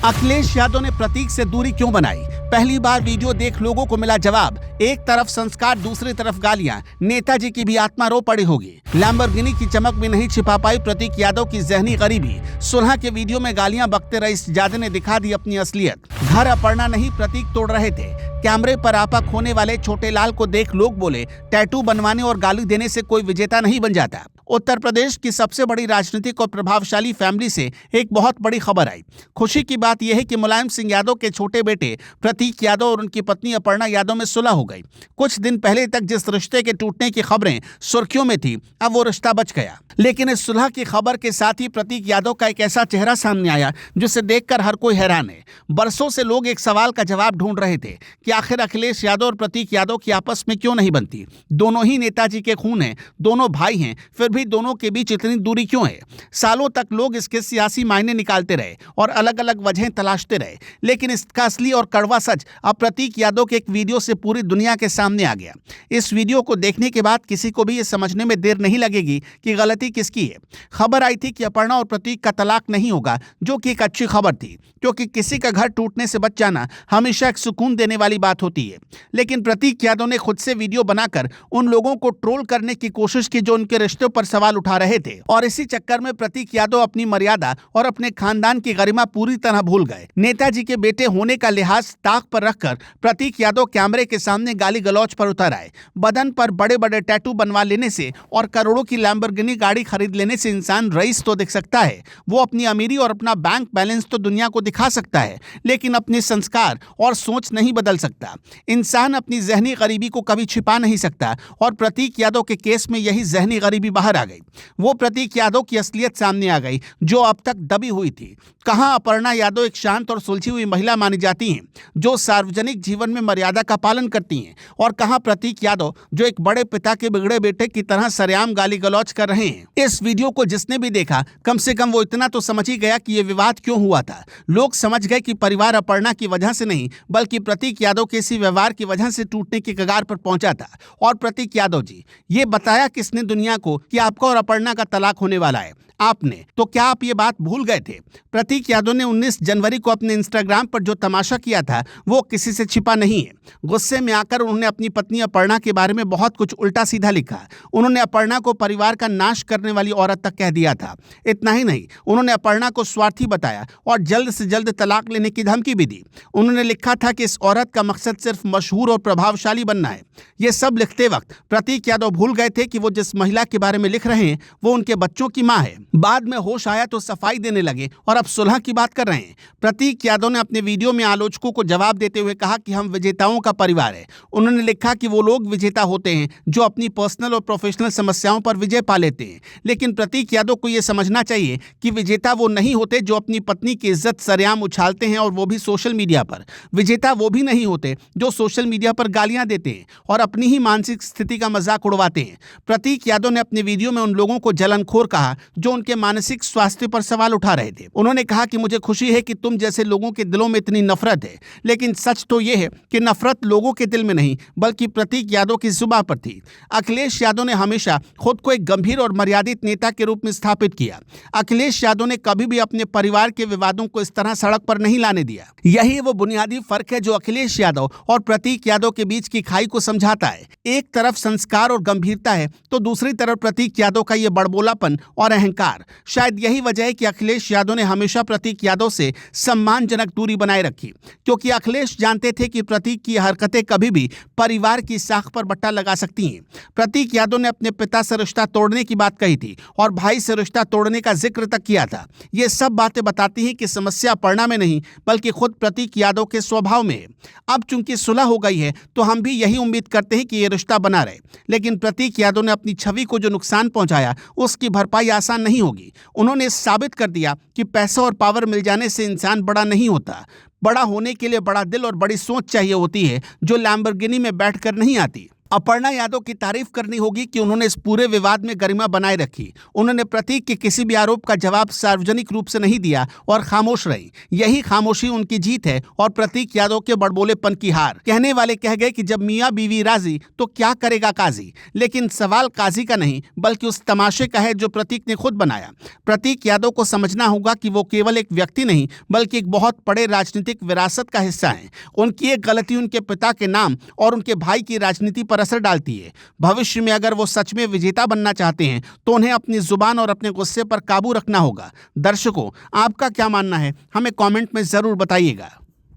अखिलेश यादव ने प्रतीक से दूरी क्यों बनाई? पहली बार वीडियो देख लोगों को मिला जवाब। एक तरफ संस्कार, दूसरी तरफ गालियां। नेताजी की भी आत्मा रो पड़ी होगी। लैम्बोर्गिनी की चमक भी नहीं छिपा पाई प्रतीक यादव की जहनी गरीबी। सुलह के वीडियो में गालियां बकते रईसजादे ने दिखा दी अपनी असलियत। घर अपर्णा नहीं प्रतीक तोड़ रहे थे। कैमरे पर आपा खोने वाले छोटे लाल को देख लोग बोले, टैटू बनवाने और गाली देने से कोई विजेता नहीं बन जाता। उत्तर प्रदेश की सबसे बड़ी राजनीतिक और प्रभावशाली फैमिली से एक बहुत बड़ी खबर आई। खुशी की बात यह है कि मुलायम सिंह यादव के छोटे बेटे प्रतीक यादव और उनकी पत्नी अपर्णा यादव में सुलह हो गई। कुछ दिन पहले तक जिस रिश्ते के टूटने की खबरें सुर्खियों में थी, अब वो रिश्ता बच गया। लेकिन इस सुलह की खबर के साथ ही प्रतीक यादव का एक ऐसा चेहरा सामने आया जिसे देखकर हर कोई हैरान है। बरसों से लोग एक सवाल का जवाब ढूंढ रहे थे कि आखिर अखिलेश यादव और प्रतीक यादव की आपस में क्यों नहीं बनती। दोनों ही नेताजी के खून हैं, दोनों भाई हैं, फिर भी दोनों के बीच इतनी दूरी क्यों है? सालों तक लोग इसके सियासी मायने निकालते रहे और अलग अलग वजहें तलाशते रहे, लेकिन इसका असली और कड़वा सच अब प्रतीक यादव के एक वीडियो से पूरी दुनिया के सामने आ गया। इस वीडियो को देखने के बाद किसी को भी ये समझने में देर नहीं लगेगी कि गलती किसकी है। खबर आई थी कि अपर्णा और प्रतीक का तलाक नहीं होगा, जो कि एक अच्छी खबर थी, क्योंकि किसी का घर टूटने से बच जाना हमेशा एक सुकून देने वाली बात होती है। लेकिन प्रतीक यादव ने खुद से वीडियो बनाकर उन लोगों को ट्रोल करने की कोशिश की जो उनके रिश्तों पर सवाल उठा रहे थे, और इसी चक्कर में प्रतीक यादव अपनी मर्यादा और अपने खानदान की गरिमा पूरी तरह भूल गए। नेताजी के बेटे होने का लिहाज ताक पर रखकर प्रतीक यादव कैमरे के सामने गाली गलौज पर उतर आए। बदन पर बड़े बड़े टैटू बनवा लेने से और करोड़ों की लैम्बोर्गिनी गाड़ी खरीद लेने से इंसान रईस तो दिख सकता है, वो अपनी अमीरी और अपना बैंक बैलेंस तो दुनिया को दिखा सकता है, लेकिन अपने संस्कार और सोच नहीं बदल सकता। इंसान अपनी जहनी गरीबी को कभी छिपा नहीं सकता, और प्रतीक यादव के केस में यही जहनी गरीबी बाहर आ गई। वो प्रतीक यादव की असलियत सामने आ गई जो अब तक दबी हुई थी। कहां अपर्णा यादव एक शांत और सुलझी हुई महिला मानी जाती हैं जो सार्वजनिक जीवन में मर्यादा का पालन करती हैं, और कहां प्रतीक यादव जो एक बड़े पिता के बिगड़े बेटे की तरह सरेआम गाली गलौज कर रहे हैं। इस वीडियो को जिसने भी देखा, कम से कम वो इतना तो समझ ही गया कि ये विवाद क्यों हुआ था। लोग समझ गए कि परिवार अपर्णा की वजह से नहीं, बल्कि प्रतीक यादव के इसी व्यवहार की वजह से टूटने की कगार पर पहुंचा था। और प्रतीक यादव जी, ये बताया किसने दुनिया को कि आपका और अपर्णा का तलाक होने वाला है? आपने। तो क्या आप ये बात भूल गए थे? प्रतीक यादव ने 19 जनवरी को अपने इंस्टाग्राम पर जो तमाशा किया था वो किसी से छिपा नहीं है। गुस्से में आकर उन्होंने अपनी पत्नी अपर्णा के बारे में बहुत कुछ उल्टा सीधा लिखा। उन्होंने अपर्णा को परिवार का नाश करने वाली औरत तक कह दिया था। इतना ही नहीं, उन्होंने अपर्णा को स्वार्थी बताया और जल्द से जल्द तलाक लेने की धमकी भी दी। उन्होंने लिखा था कि इस औरत का मकसद सिर्फ मशहूर और प्रभावशाली बनना है। ये सब लिखते वक्त प्रतीक यादव भूल गए थे कि वो जिस महिला के बारे में लिख रहे हैं वो उनके बच्चों की मां है। बाद में होश आया तो सफाई देने लगे और अब सुलह की बात कर रहे हैं। प्रतीक यादव ने अपने वीडियो में आलोचकों को जवाब देते हुए कहा कि हम विजेताओं का परिवार है। उन्होंने लिखा कि वो लोग विजेता होते हैं जो अपनी पर्सनल और प्रोफेशनल समस्याओं पर विजय पा लेते हैं, लेकिन प्रतीक यादव को यह समझना चाहिए कि विजेता वो नहीं होते जो अपनी पत्नी की इज्जत सरेआम उछालते हैं, और वो भी सोशल मीडिया पर। विजेता वो भी नहीं होते जो सोशल मीडिया पर गालियां देते हैं और अपनी ही मानसिक स्थिति का मजाक उड़वाते हैं। प्रतीक यादव ने अपने वीडियो में उन लोगों को जलनखोर कहा जो उनके मानसिक स्वास्थ्य पर सवाल उठा रहे थे। उन्होंने कहा कि मुझे खुशी है कि तुम जैसे लोगों के दिलों में इतनी नफरत है, लेकिन सच तो यह है कि नफरत लोगों के दिल में नहीं बल्कि प्रतीक यादव की जुबान पर थी। अखिलेश यादव ने हमेशा खुद को एक गंभीर और मर्यादित नेता के रूप में स्थापित किया। अखिलेश यादव ने कभी भी अपने परिवार के विवादों को इस तरह सड़क पर नहीं लाने दिया। यही वो बुनियादी फर्क है जो अखिलेश यादव और प्रतीक यादव के बीच की खाई को समझाता है। एक तरफ संस्कार और गंभीरता है तो दूसरी तरफ प्रतीक यादव का ये बड़बोलापन और अहंकार। शायद यही वजह है कि अखिलेश यादव ने हमेशा प्रतीक यादव से सम्मानजनक दूरी बनाए रखी, क्योंकि अखिलेश जानते थे कि प्रतीक की हरकतें कभी भी परिवार की साख पर बट्टा लगा सकती हैं। प्रतीक यादव ने अपने पिता से रिश्ता तोड़ने की बात कही थी और भाई से रिश्ता तोड़ने का जिक्र तक किया था। ये सब बातें बताती हैं कि समस्या अपर्णा में नहीं बल्कि खुद प्रतीक यादव के स्वभाव में है। अब चूंकि सुलह हो गई है तो हम भी यही उम्मीद करते हैं कि ये रिश्ता बना रहे, लेकिन प्रतीक यादव ने अपनी छवि को जो नुकसान पहुंचाया उसकी भरपाई आसान नहीं होगी। उन्होंने साबित कर दिया कि पैसा और पावर मिल जाने से इंसान बड़ा नहीं होता। बड़ा होने के लिए बड़ा दिल और बड़ी सोच चाहिए होती है जो लैम्बोर्गिनी में बैठकर नहीं आती। अपर्णा यादव की तारीफ करनी होगी कि उन्होंने इस पूरे विवाद में गरिमा बनाए रखी। उन्होंने प्रतीक के किसी भी आरोप का जवाब सार्वजनिक रूप से नहीं दिया और खामोश रही। यही खामोशी उनकी जीत है और प्रतीक यादव के बड़बोलेपन की हार। कहने वाले कह गए कि जब मियां बीवी राजी तो क्या करेगा काजी। लेकिन सवाल काजी का नहीं बल्कि उस तमाशे का है जो प्रतीक ने खुद बनाया। प्रतीक यादव को समझना होगा कि वो केवल एक व्यक्ति नहीं बल्कि एक बहुत बड़े राजनीतिक विरासत का हिस्सा है। उनकी एक गलती उनके पिता के नाम और उनके भाई की राजनीति पर असर डालती है। भविष्य में अगर वो सच में विजेता बनना चाहते हैं तो उन्हें अपनी जुबान और अपने गुस्से पर काबू रखना होगा। दर्शकों, आपका क्या मानना है? हमें कमेंट में जरूर बताइएगा।